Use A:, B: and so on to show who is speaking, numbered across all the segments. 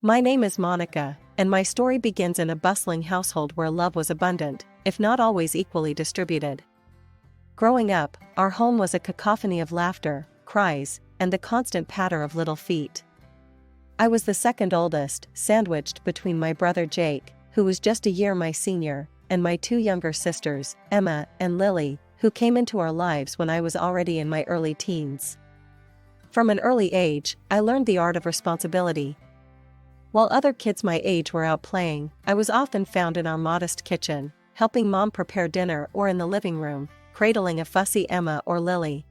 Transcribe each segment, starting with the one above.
A: My name is Monica, and my story begins in a bustling household where love was abundant, if not always equally distributed. Growing up, our home was a cacophony of laughter, cries, and the constant patter of little feet. I was the second oldest, sandwiched between my brother Jake, who was just a year my senior, and my two younger sisters, Emma and Lily, who came into our lives when I was already in my early teens. From an early age, I learned the art of responsibility. While other kids my age were out playing, I was often found in our modest kitchen, helping Mom prepare dinner, or in the living room, cradling a fussy Emma or Lily.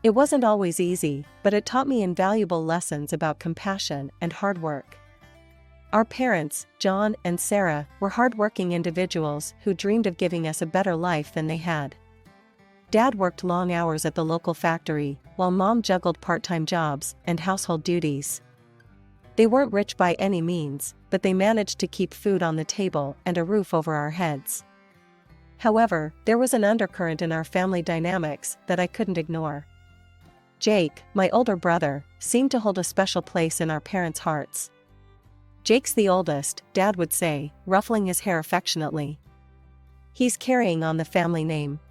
A: It wasn't always easy, but it taught me invaluable lessons about compassion and hard work. Our parents, John and Sarah, were hardworking individuals who dreamed of giving us a better life than they had. Dad worked long hours at the local factory, while Mom juggled part-time jobs and household duties. They weren't rich by any means, but they managed to keep food on the table and a roof over our heads. However, there was an undercurrent in our family dynamics that I couldn't ignore. Jake, my older brother, seemed to hold a special place in our parents' hearts. "Jake's the oldest," Dad would say, ruffling his hair affectionately. "He's carrying on the family name.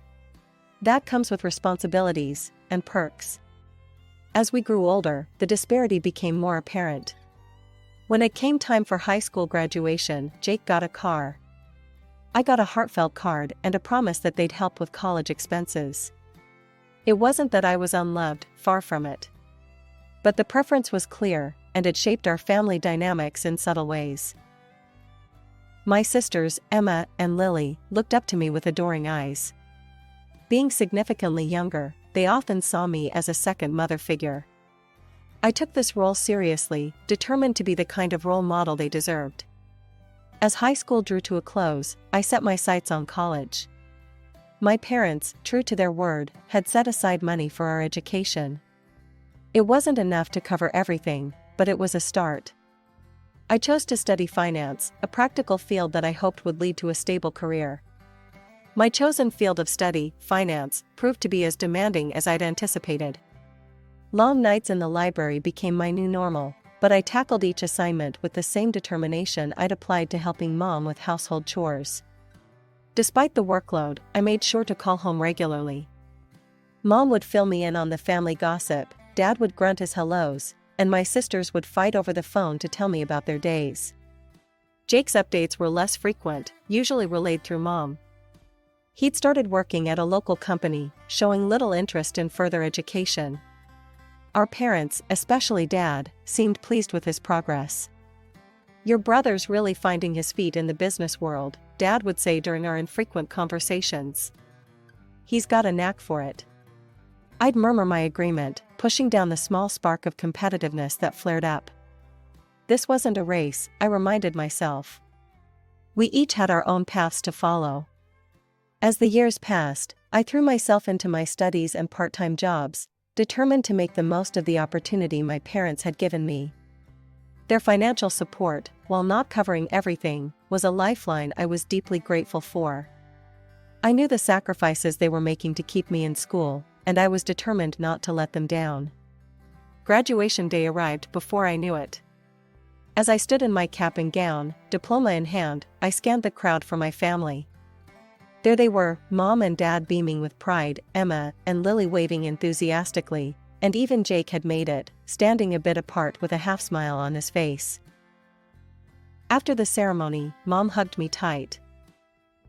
A: That comes with responsibilities and perks." As we grew older, the disparity became more apparent. When it came time for high school graduation, Jake got a car. I got a heartfelt card and a promise that they'd help with college expenses. It wasn't that I was unloved, far from it. But the preference was clear, and it shaped our family dynamics in subtle ways. My sisters, Emma and Lily, looked up to me with adoring eyes. Being significantly younger, they often saw me as a second mother figure. I took this role seriously, determined to be the kind of role model they deserved. As high school drew to a close, I set my sights on college. My parents, true to their word, had set aside money for our education. It wasn't enough to cover everything, but it was a start. I chose to study finance, a practical field that I hoped would lead to a stable career. My chosen field of study, finance, proved to be as demanding as I'd anticipated. Long nights in the library became my new normal, but I tackled each assignment with the same determination I'd applied to helping Mom with household chores. Despite the workload, I made sure to call home regularly. Mom would fill me in on the family gossip, Dad would grunt his hellos, and my sisters would fight over the phone to tell me about their days. Jake's updates were less frequent, usually relayed through Mom. He'd started working at a local company, showing little interest in further education. Our parents, especially Dad, seemed pleased with his progress. "Your brother's really finding his feet in the business world," Dad would say during our infrequent conversations. "He's got a knack for it." I'd murmur my agreement, pushing down the small spark of competitiveness that flared up. This wasn't a race, I reminded myself. We each had our own paths to follow. As the years passed, I threw myself into my studies and part-time jobs, determined to make the most of the opportunity my parents had given me. Their financial support, while not covering everything, was a lifeline I was deeply grateful for. I knew the sacrifices they were making to keep me in school, and I was determined not to let them down. Graduation day arrived before I knew it. As I stood in my cap and gown, diploma in hand, I scanned the crowd for my family. There they were, Mom and Dad beaming with pride, Emma and Lily waving enthusiastically, and even Jake had made it, standing a bit apart with a half-smile on his face. After the ceremony, Mom hugged me tight.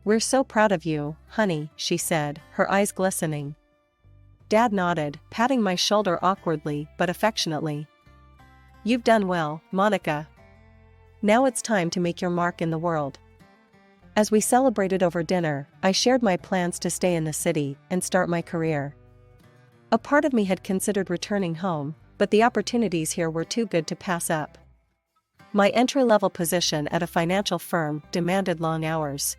A: "We're so proud of you, honey," she said, her eyes glistening. Dad nodded, patting my shoulder awkwardly but affectionately. "You've done well, Monica. Now it's time to make your mark in the world." As we celebrated over dinner, I shared my plans to stay in the city and start my career. A part of me had considered returning home, but the opportunities here were too good to pass up. My entry-level position at a financial firm demanded long hours.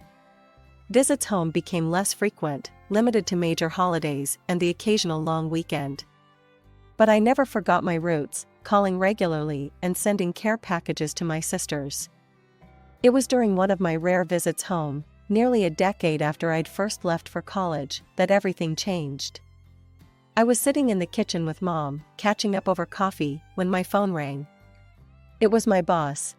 A: Visits home became less frequent, limited to major holidays and the occasional long weekend. But I never forgot my roots, calling regularly and sending care packages to my sisters. It was during one of my rare visits home, nearly a decade after I'd first left for college, that everything changed. I was sitting in the kitchen with Mom, catching up over coffee, when my phone rang. It was my boss.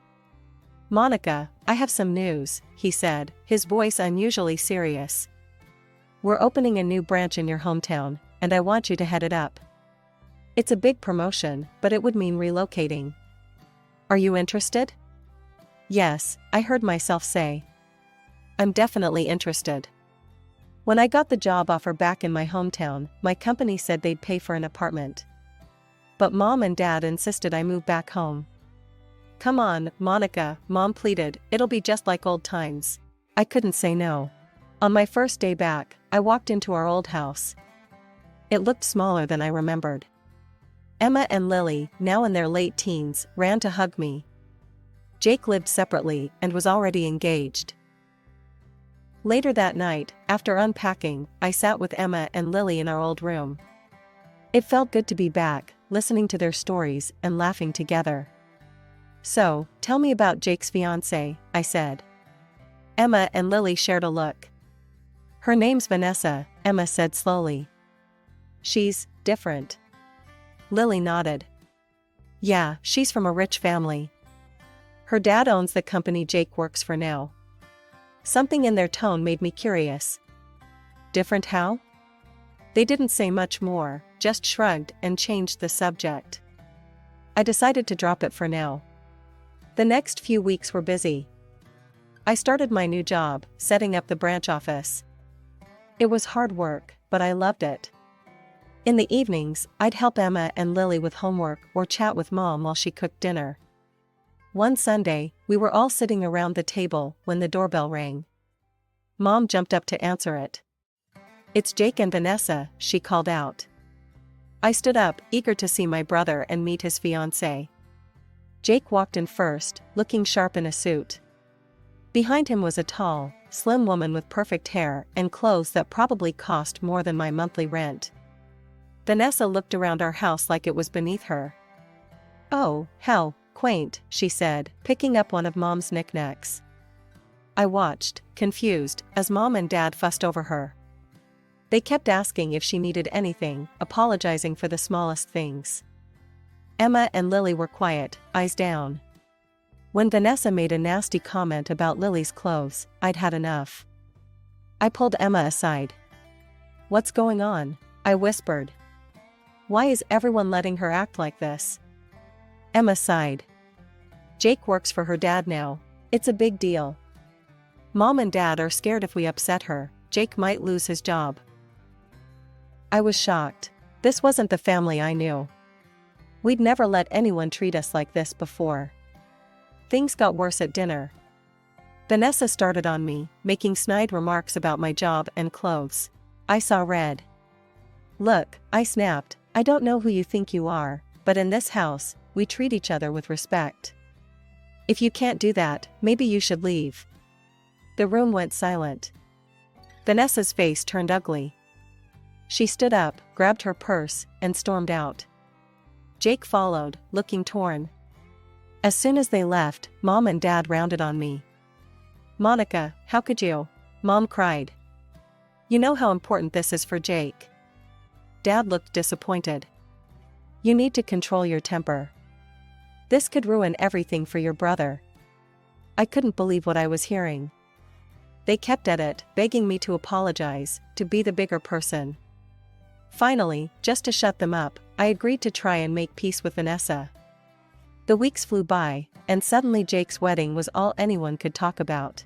A: "Monica, I have some news," he said, his voice unusually serious. "We're opening a new branch in your hometown, and I want you to head it up. It's a big promotion, but it would mean relocating. Are you interested?" "Yes," I heard myself say. "I'm definitely interested." When I got the job offer back in my hometown, my company said they'd pay for an apartment. But Mom and Dad insisted I move back home. "Come on, Monica," Mom pleaded, "it'll be just like old times." I couldn't say no. On my first day back, I walked into our old house. It looked smaller than I remembered. Emma and Lily, now in their late teens, ran to hug me. Jake lived separately and was already engaged. Later that night, after unpacking, I sat with Emma and Lily in our old room. It felt good to be back, listening to their stories and laughing together. "So, tell me about Jake's fiancée," I said. Emma and Lily shared a look. "Her name's Vanessa," Emma said slowly. "She's different." Lily nodded. "Yeah, she's from a rich family. Her dad owns the company Jake works for now." Something in their tone made me curious. "Different how?" They didn't say much more, just shrugged and changed the subject. I decided to drop it for now. The next few weeks were busy. I started my new job, setting up the branch office. It was hard work, but I loved it. In the evenings, I'd help Emma and Lily with homework or chat with Mom while she cooked dinner. One Sunday, we were all sitting around the table when the doorbell rang. Mom jumped up to answer it. "It's Jake and Vanessa," she called out. I stood up, eager to see my brother and meet his fiancée. Jake walked in first, looking sharp in a suit. Behind him was a tall, slim woman with perfect hair and clothes that probably cost more than my monthly rent. Vanessa looked around our house like it was beneath her. "Oh, how quaint," she said, picking up one of Mom's knickknacks. I watched, confused, as Mom and Dad fussed over her. They kept asking if she needed anything, apologizing for the smallest things. Emma and Lily were quiet, eyes down. When Vanessa made a nasty comment about Lily's clothes, I'd had enough. I pulled Emma aside. "What's going on?" I whispered. "Why is everyone letting her act like this?" Emma sighed. "Jake works for her dad now. It's a big deal. Mom and Dad are scared if we upset her, Jake might lose his job." I was shocked. This wasn't the family I knew. We'd never let anyone treat us like this before. Things got worse at dinner. Vanessa started on me, making snide remarks about my job and clothes. I saw red. "Look," I snapped, "I don't know who you think you are, but in this house, we treat each other with respect. If you can't do that, maybe you should leave." The room went silent. Vanessa's face turned ugly. She stood up, grabbed her purse, and stormed out. Jake followed, looking torn. As soon as they left, Mom and Dad rounded on me. "Monica, how could you?" Mom cried. "You know how important this is for Jake." Dad looked disappointed. "You need to control your temper. This could ruin everything for your brother." I couldn't believe what I was hearing. They kept at it, begging me to apologize, to be the bigger person. Finally, just to shut them up, I agreed to try and make peace with Vanessa. The weeks flew by, and suddenly Jake's wedding was all anyone could talk about.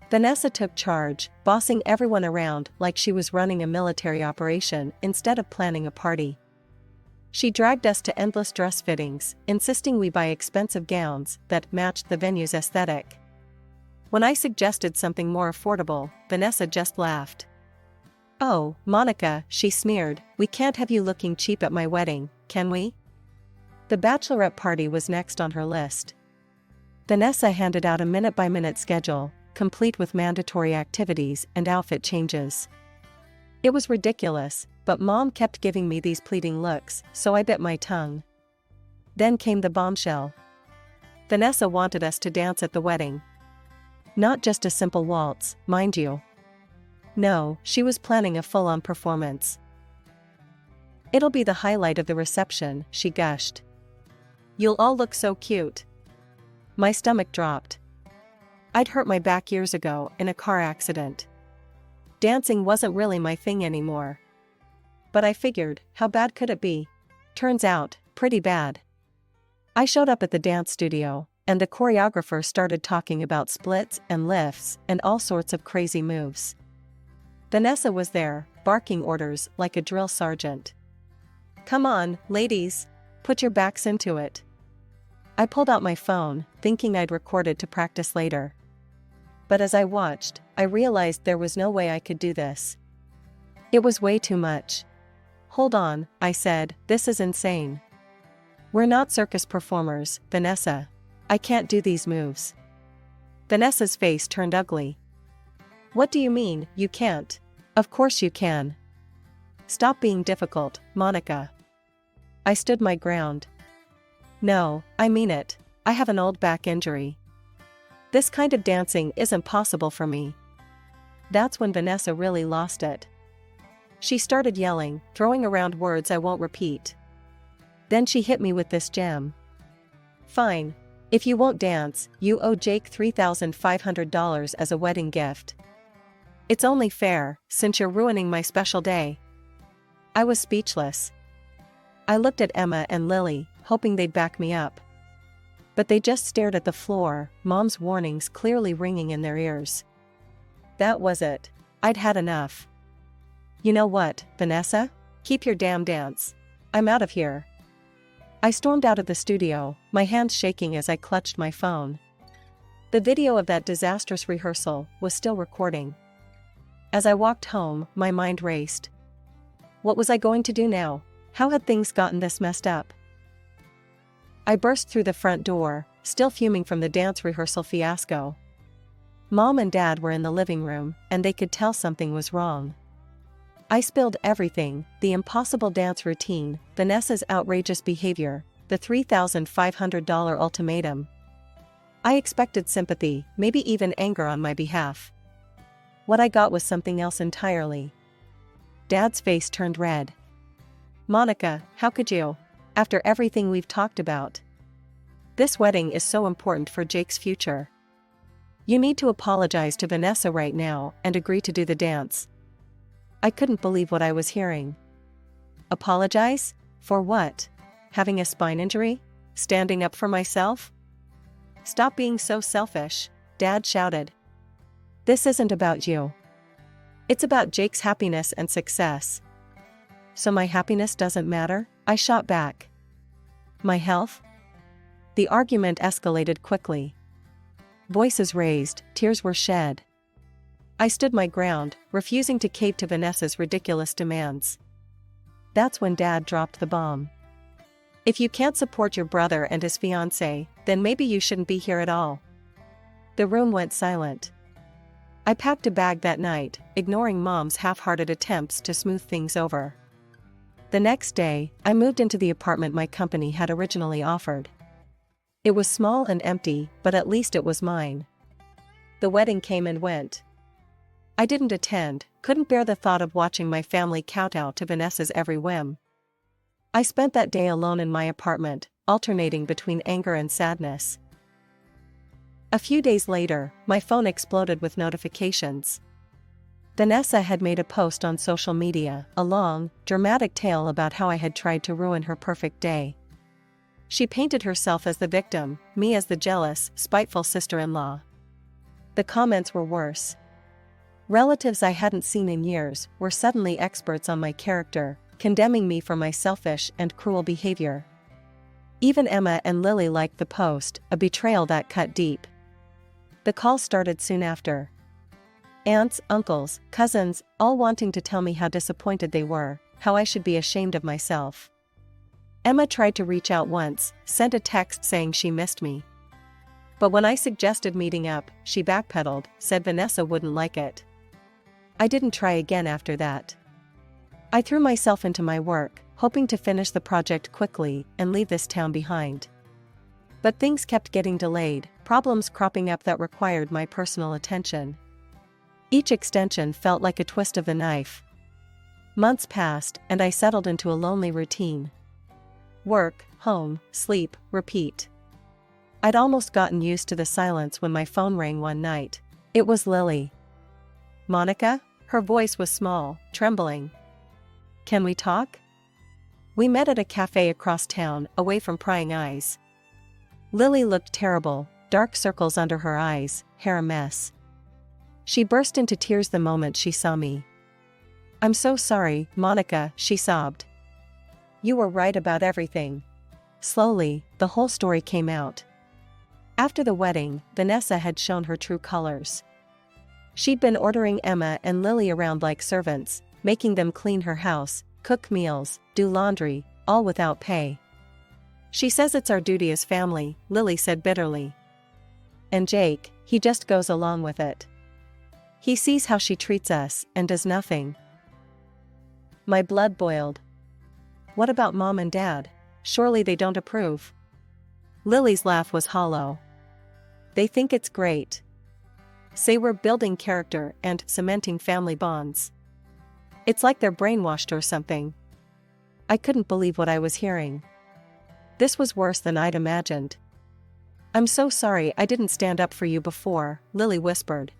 A: Vanessa took charge, bossing everyone around like she was running a military operation instead of planning a party. She dragged us to endless dress fittings, insisting we buy expensive gowns that matched the venue's aesthetic. When I suggested something more affordable, Vanessa just laughed. "Oh, Monica," she sneered, "we can't have you looking cheap at my wedding, can we?" The bachelorette party was next on her list. Vanessa handed out a minute-by-minute schedule, complete with mandatory activities and outfit changes. It was ridiculous, but Mom kept giving me these pleading looks, so I bit my tongue. Then came the bombshell. Vanessa wanted us to dance at the wedding. Not just a simple waltz, mind you. No, she was planning a full-on performance. "It'll be the highlight of the reception," she gushed. You'll all look so cute. My stomach dropped. I'd hurt my back years ago in a car accident. Dancing wasn't really my thing anymore. But I figured, how bad could it be? Turns out, pretty bad. I showed up at the dance studio, and the choreographer started talking about splits and lifts and all sorts of crazy moves. Vanessa was there, barking orders like a drill sergeant. Come on, ladies, put your backs into it. I pulled out my phone, thinking I'd record it to practice later. But as I watched, I realized there was no way I could do this. It was way too much. Hold on, I said, this is insane. We're not circus performers, Vanessa. I can't do these moves. Vanessa's face turned ugly. What do you mean, you can't? Of course you can. Stop being difficult, Monica. I stood my ground. No, I mean it. I have an old back injury. This kind of dancing isn't possible for me. That's when Vanessa really lost it. She started yelling, throwing around words I won't repeat. Then she hit me with this gem. Fine. If you won't dance, you owe Jake $3,500 as a wedding gift. It's only fair, since you're ruining my special day. I was speechless. I looked at Emma and Lily, hoping they'd back me up. But they just stared at the floor, Mom's warnings clearly ringing in their ears. That was it. I'd had enough. You know what, Vanessa? Keep your damn dance. I'm out of here. I stormed out of the studio, my hands shaking as I clutched my phone. The video of that disastrous rehearsal was still recording. As I walked home, my mind raced. What was I going to do now? How had things gotten this messed up? I burst through the front door, still fuming from the dance rehearsal fiasco. Mom and Dad were in the living room, and they could tell something was wrong. I spilled everything, the impossible dance routine, Vanessa's outrageous behavior, the $3,500 ultimatum. I expected sympathy, maybe even anger on my behalf. What I got was something else entirely. Dad's face turned red. Monica, how could you? After everything we've talked about. This wedding is so important for Jake's future. You need to apologize to Vanessa right now and agree to do the dance. I couldn't believe what I was hearing. Apologize? For what? Having a spine injury? Standing up for myself? Stop being so selfish, Dad shouted. This isn't about you. It's about Jake's happiness and success. So my happiness doesn't matter? I shot back. My health? The argument escalated quickly. Voices raised, tears were shed. I stood my ground, refusing to cave to Vanessa's ridiculous demands. That's when Dad dropped the bomb. If you can't support your brother and his fiancée, then maybe you shouldn't be here at all. The room went silent. I packed a bag that night, ignoring Mom's half-hearted attempts to smooth things over. The next day, I moved into the apartment my company had originally offered. It was small and empty, but at least it was mine. The wedding came and went. I didn't attend, couldn't bear the thought of watching my family kowtow to Vanessa's every whim. I spent that day alone in my apartment, alternating between anger and sadness. A few days later, my phone exploded with notifications. Vanessa had made a post on social media, a long, dramatic tale about how I had tried to ruin her perfect day. She painted herself as the victim, me as the jealous, spiteful sister-in-law. The comments were worse. Relatives I hadn't seen in years were suddenly experts on my character, condemning me for my selfish and cruel behavior. Even Emma and Lily liked the post, a betrayal that cut deep. The call started soon after. Aunts, uncles, cousins, all wanting to tell me how disappointed they were, how I should be ashamed of myself. Emma tried to reach out once, sent a text saying she missed me. But when I suggested meeting up, she backpedaled, said Vanessa wouldn't like it. I didn't try again after that. I threw myself into my work, hoping to finish the project quickly and leave this town behind. But things kept getting delayed, problems cropping up that required my personal attention. Each extension felt like a twist of the knife. Months passed, and I settled into a lonely routine. Work, home, sleep, repeat. I'd almost gotten used to the silence when my phone rang one night. It was Lily. Monica? Her voice was small, trembling. Can we talk? We met at a cafe across town, away from prying eyes. Lily looked terrible, dark circles under her eyes, hair a mess. She burst into tears the moment she saw me. I'm so sorry, Monica, she sobbed. You were right about everything. Slowly, the whole story came out. After the wedding, Vanessa had shown her true colors. She'd been ordering Emma and Lily around like servants, making them clean her house, cook meals, do laundry, all without pay. She says it's our duty as family, Lily said bitterly. And Jake, he just goes along with it. He sees how she treats us, and does nothing. My blood boiled. What about Mom and Dad? Surely they don't approve. Lily's laugh was hollow. They think it's great. Say we're building character and cementing family bonds. It's like they're brainwashed or something. I couldn't believe what I was hearing. This was worse than I'd imagined. I'm so sorry I didn't stand up for you before, Lily whispered.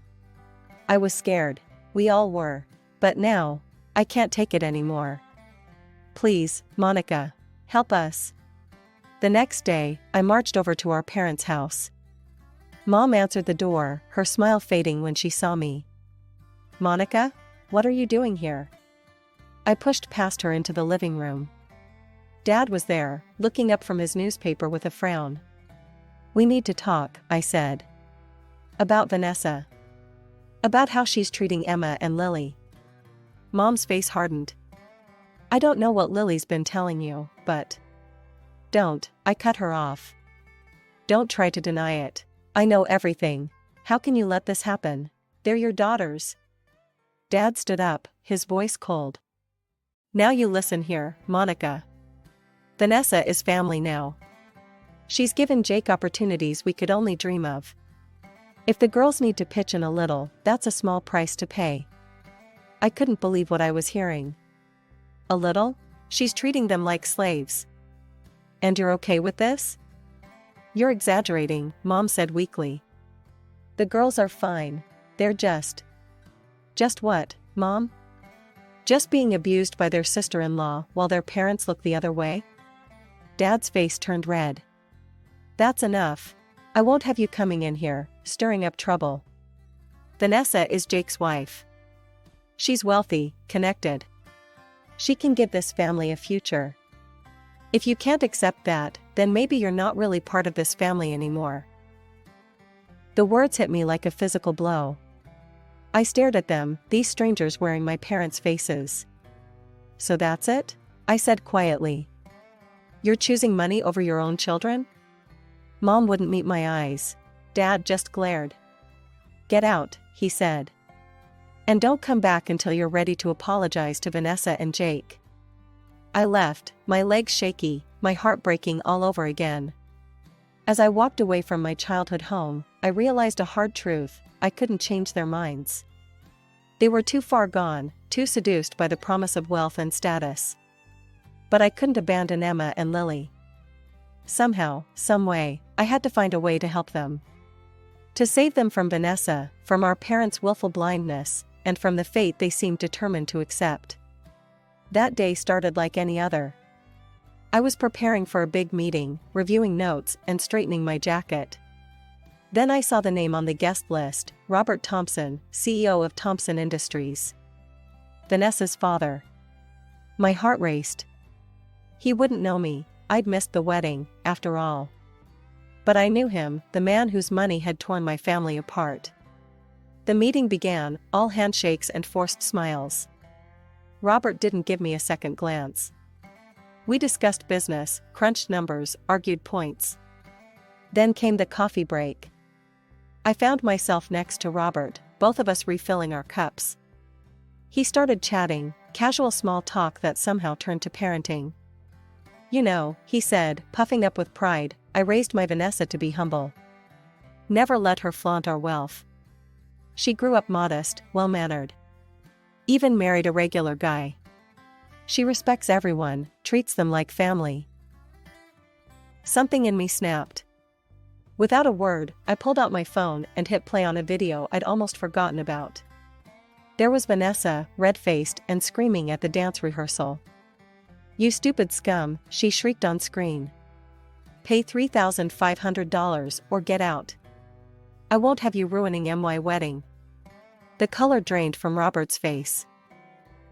A: I was scared. We all were. But now, I can't take it anymore. Please, Monica, help us. The next day, I marched over to our parents' house. Mom answered the door, her smile fading when she saw me. Monica, what are you doing here? I pushed past her into the living room. Dad was there, looking up from his newspaper with a frown. We need to talk, I said. About Vanessa. About how she's treating Emma and Lily. Mom's face hardened. I don't know what Lily's been telling you, but... Don't, I cut her off. Don't try to deny it. I know everything. How can you let this happen? They're your daughters. Dad stood up, his voice cold. Now you listen here, Monica. Vanessa is family now. She's given Jake opportunities we could only dream of. If the girls need to pitch in a little, that's a small price to pay. I couldn't believe what I was hearing. A little? She's treating them like slaves. And you're okay with this? You're exaggerating, Mom said weakly. The girls are fine. They're just... Just what, Mom? Just being abused by their sister-in-law while their parents look the other way? Dad's face turned red. That's enough. I won't have you coming in here, stirring up trouble. Vanessa is Jake's wife. She's wealthy, connected. She can give this family a future. If you can't accept that, then maybe you're not really part of this family anymore. The words hit me like a physical blow. I stared at them, these strangers wearing my parents' faces. So that's it? I said quietly. You're choosing money over your own children? Mom wouldn't meet my eyes. Dad just glared. Get out, he said. And don't come back until you're ready to apologize to Vanessa and Jake. I left, my legs shaky, my heart breaking all over again. As I walked away from my childhood home, I realized a hard truth: I couldn't change their minds. They were too far gone, too seduced by the promise of wealth and status. But I couldn't abandon Emma and Lily. Somehow, some way, I had to find a way to help them. To save them from Vanessa, from our parents' willful blindness, and from the fate they seemed determined to accept. That day started like any other. I was preparing for a big meeting, reviewing notes, and straightening my jacket. Then I saw the name on the guest list: Robert Thompson, CEO of Thompson Industries. Vanessa's father. My heart raced. He wouldn't know me, I'd missed the wedding, after all. But I knew him, the man whose money had torn my family apart. The meeting began, all handshakes and forced smiles. Robert didn't give me a second glance. We discussed business, crunched numbers, argued points. Then came the coffee break. I found myself next to Robert, both of us refilling our cups. He started chatting, casual small talk that somehow turned to parenting. You know, he said, puffing up with pride, I raised my Vanessa to be humble. Never let her flaunt our wealth. She grew up modest, well-mannered. Even married a regular guy. She respects everyone, treats them like family. Something in me snapped. Without a word, I pulled out my phone and hit play on a video I'd almost forgotten about. There was Vanessa, red-faced and screaming at the dance rehearsal. "You stupid scum," she shrieked on screen. "Pay $3,500 or get out. I won't have you ruining my wedding." The color drained from Robert's face.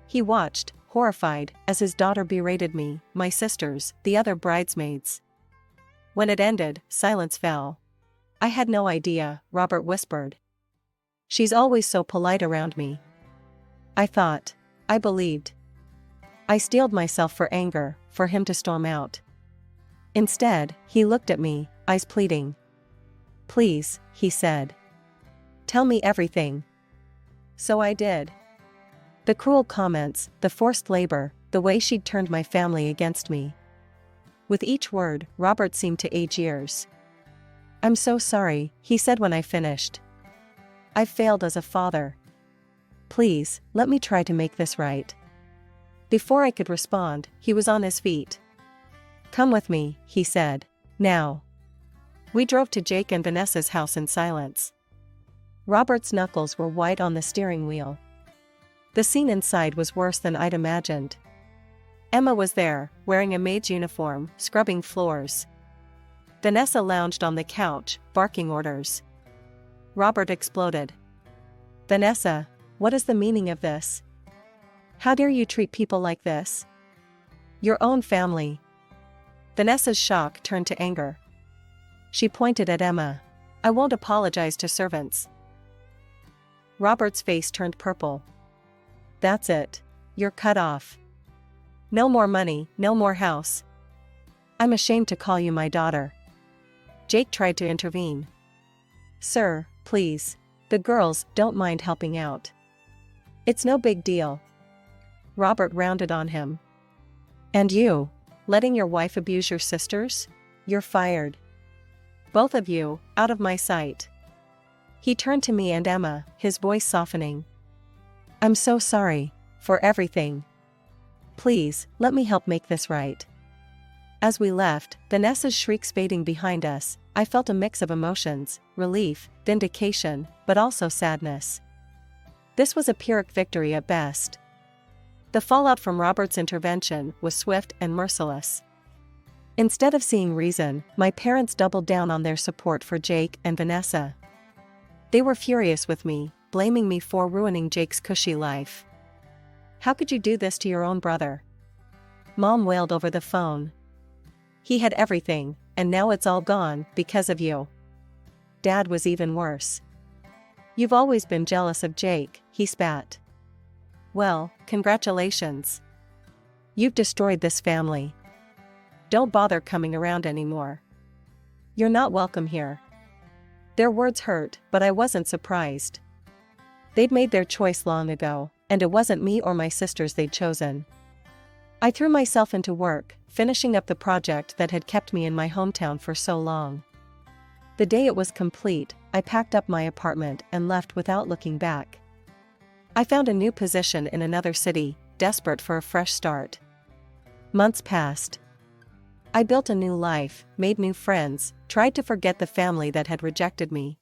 A: He watched, horrified, as his daughter berated me, my sisters, the other bridesmaids. When it ended, silence fell. "I had no idea," Robert whispered. "She's always so polite around me." I thought. I believed. I steeled myself for anger, for him to storm out. Instead, he looked at me, eyes pleading. "Please," he said. "Tell me everything." So I did. The cruel comments, the forced labor, the way she'd turned my family against me. With each word, Robert seemed to age years. "I'm so sorry," he said when I finished. "I've failed as a father. Please, let me try to make this right." Before I could respond, he was on his feet. "Come with me," he said. "Now." We drove to Jake and Vanessa's house in silence. Robert's knuckles were white on the steering wheel. The scene inside was worse than I'd imagined. Emma was there, wearing a maid's uniform, scrubbing floors. Vanessa lounged on the couch, barking orders. Robert exploded. "Vanessa, what is the meaning of this? How dare you treat people like this? Your own family." Vanessa's shock turned to anger. She pointed at Emma. "I won't apologize to servants." Robert's face turned purple. "That's it. You're cut off. No more money, no more house. I'm ashamed to call you my daughter." Jake tried to intervene. "Sir, please. The girls don't mind helping out. It's no big deal." Robert rounded on him. "And you? Letting your wife abuse your sisters? You're fired. Both of you, out of my sight." He turned to me and Emma, his voice softening. "I'm so sorry. For everything. Please, let me help make this right." As we left, Vanessa's shrieks fading behind us, I felt a mix of emotions, relief, vindication, but also sadness. This was a Pyrrhic victory at best. The fallout from Robert's intervention was swift and merciless. Instead of seeing reason, my parents doubled down on their support for Jake and Vanessa. They were furious with me, blaming me for ruining Jake's cushy life. "How could you do this to your own brother?" Mom wailed over the phone. "He had everything, and now it's all gone because of you." Dad was even worse. "You've always been jealous of Jake," he spat. "Well, congratulations. You've destroyed this family. Don't bother coming around anymore. You're not welcome here." Their words hurt, but I wasn't surprised. They'd made their choice long ago, and it wasn't me or my sisters they'd chosen. I threw myself into work, finishing up the project that had kept me in my hometown for so long. The day it was complete, I packed up my apartment and left without looking back. I found a new position in another city, desperate for a fresh start. Months passed. I built a new life, made new friends, tried to forget the family that had rejected me.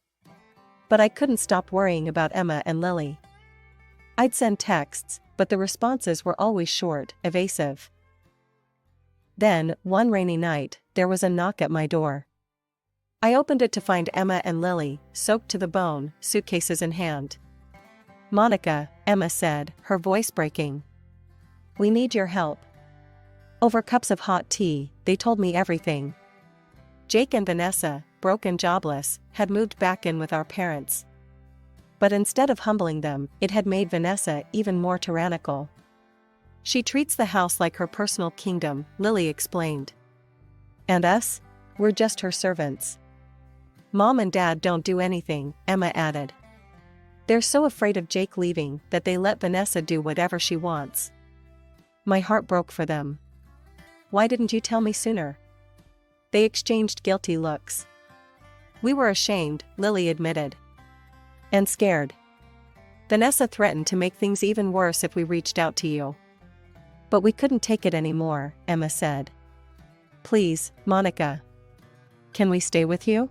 A: But I couldn't stop worrying about Emma and Lily. I'd send texts, but the responses were always short, evasive. Then, one rainy night, there was a knock at my door. I opened it to find Emma and Lily, soaked to the bone, suitcases in hand. "Monica," Emma said, her voice breaking. "We need your help." Over cups of hot tea, they told me everything. Jake and Vanessa, broke and jobless, had moved back in with our parents. But instead of humbling them, it had made Vanessa even more tyrannical. "She treats the house like her personal kingdom," Lily explained. "And us? We're just her servants." "Mom and Dad don't do anything," Emma added. "They're so afraid of Jake leaving that they let Vanessa do whatever she wants." My heart broke for them. "Why didn't you tell me sooner?" They exchanged guilty looks. "We were ashamed," Lily admitted. "And scared. Vanessa threatened to make things even worse if we reached out to you." "But we couldn't take it anymore," Emma said. "Please, Monica. Can we stay with you?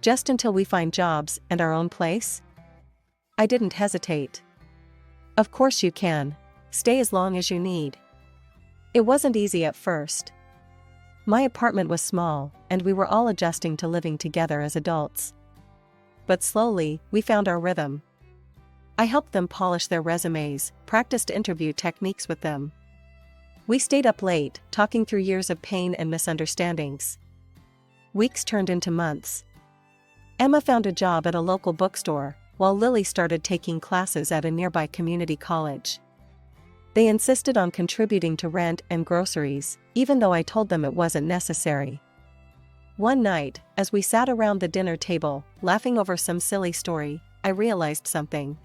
A: Just until we find jobs and our own place? I didn't hesitate. Of course you can. Stay as long as you need. It wasn't easy at first. My apartment was small, and we were all adjusting to living together as adults. But slowly, we found our rhythm. I helped them polish their resumes, practiced interview techniques with them. We stayed up late, talking through years of pain and misunderstandings. Weeks turned into months. Emma found a job at a local bookstore, while Lily started taking classes at a nearby community college. They insisted on contributing to rent and groceries, even though I told them it wasn't necessary. One night, as we sat around the dinner table, laughing over some silly story, I realized something.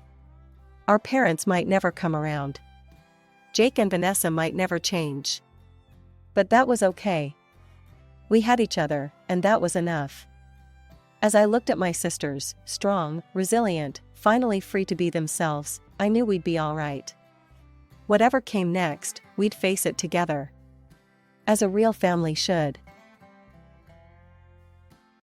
A: Our parents might never come around. Jake and Vanessa might never change. But that was okay. We had each other, and that was enough. As I looked at my sisters, strong, resilient, finally free to be themselves, I knew we'd be all right. Whatever came next, we'd face it together. As a real family should.